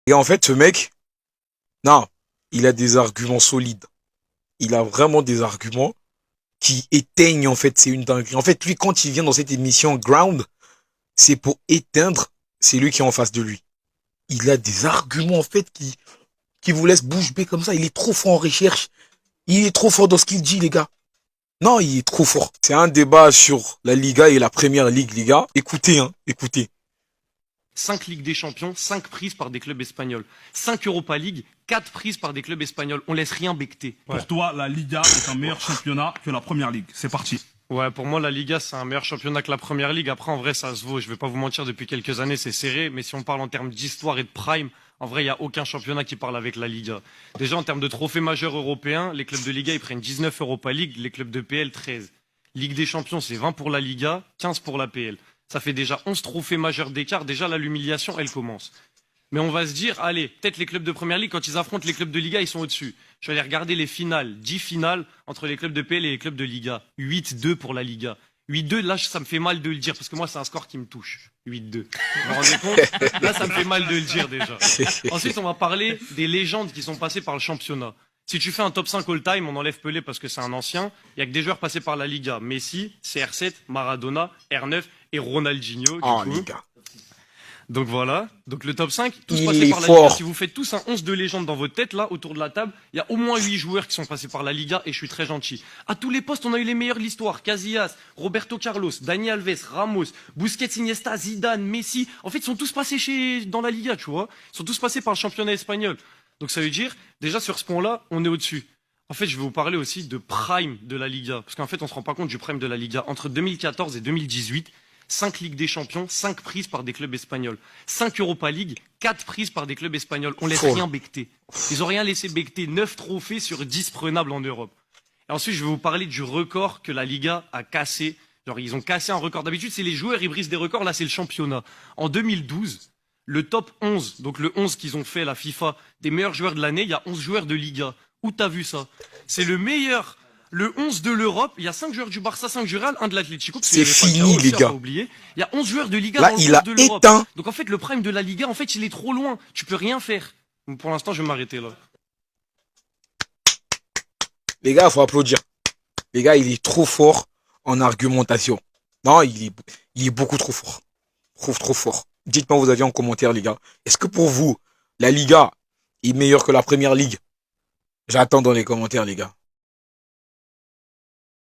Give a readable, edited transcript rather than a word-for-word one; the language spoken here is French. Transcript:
Et en fait, ce mec, non, il a des arguments solides. Il a vraiment des arguments qui éteignent, en fait, c'est une dinguerie. En fait, lui, quand il vient dans cette émission Ground, c'est pour éteindre celui qui est en face de lui. Il a des arguments, en fait, qui vous laissent bouche bée comme ça. Il est trop fort en recherche. Il est trop fort dans ce qu'il dit, les gars. Non, il est trop fort. C'est un débat sur la Liga et la Première Ligue, les gars. Écoutez, hein, écoutez. 5 Ligues des Champions, 5 prises par des clubs espagnols. 5 Europa League, 4 prises par des clubs espagnols. On laisse rien becter. Pour toi, la Liga est un meilleur championnat que la Première Ligue. C'est parti. Ouais, pour moi, la Liga, c'est un meilleur championnat que la Première Ligue. Après, en vrai, ça se vaut. Je vais pas vous mentir, depuis quelques années, c'est serré. Mais si on parle en termes d'histoire et de prime, en vrai, il n'y a aucun championnat qui parle avec la Liga. Déjà, en termes de trophées majeurs européens, les clubs de Liga, ils prennent 19 Europa League, les clubs de PL, 13. Ligue des Champions, c'est 20 pour la Liga, 15 pour la PL. Ça fait déjà 11 trophées majeurs d'écart. Déjà, là, l'humiliation, elle commence. Mais on va se dire, allez, peut-être les clubs de Première Ligue, quand ils affrontent les clubs de Liga, ils sont au-dessus. Je vais aller regarder les finales, 10 finales entre les clubs de PL et les clubs de Liga. 8-2 pour la Liga. 8-2, là, ça me fait mal de le dire, parce que moi, c'est un score qui me touche. 8-2. Vous vous rendez compte? Là, ça me fait mal de le dire, déjà. Ensuite, on va parler des légendes qui sont passées par le championnat. Si tu fais un top 5 all-time, on enlève Pelé parce que c'est un ancien. Il y a que des joueurs passés par la Liga. Messi, CR7, Maradona, R9 et Ronaldinho. Oh, les gars. Donc voilà. Donc le top 5, tous Il passés est par la Liga. fort. Si vous faites tous un 11 de légende dans votre tête, là, autour de la table, il y a au moins 8 joueurs qui sont passés par la Liga et je suis très gentil. À tous les postes, on a eu les meilleurs de l'histoire. Casillas, Roberto Carlos, Dani Alves, Ramos, Busquets, Iniesta, Zidane, Messi. En fait, ils sont tous passés dans la Liga, tu vois. Ils sont tous passés par le championnat espagnol. Donc ça veut dire, déjà sur ce point-là, on est au-dessus. En fait, je vais vous parler aussi de prime de la Liga. Parce qu'en fait, on se rend pas compte du prime de la Liga. Entre 2014 et 2018, 5 Ligues des Champions, 5 prises par des clubs espagnols. 5 Europa League, 4 prises par des clubs espagnols. On laisse rien becter. Ils ont rien laissé becter. 9 trophées sur 10 prenables en Europe. Et ensuite, je vais vous parler du record que la Liga a cassé. Genre, ils ont cassé un record. D'habitude, c'est les joueurs, ils brisent des records. Là, c'est le championnat. En 2012, le top 11, donc le 11 qu'ils ont fait, la FIFA, des meilleurs joueurs de l'année, il y a 11 joueurs de Liga. Où t'as vu ça? C'est le meilleur, le 11 de l'Europe. Il y a 5 joueurs du Barça, 5 du Real, 1 de l'Atlético. C'est fini, les gars. Il y a 11 joueurs de Liga Là, dans le il 11 a de l'Europe. éteint. Donc en fait, le prime de la Liga, en fait, il est trop loin. Tu peux rien faire. Donc, pour l'instant, je vais m'arrêter là. Les gars, faut applaudir. Les gars, il est trop fort en argumentation. Non, il est beaucoup trop fort. Trop fort. Dites-moi vos avis en commentaire, les gars. Est-ce que pour vous, la Liga est meilleure que la Première Ligue? J'attends dans les commentaires, les gars.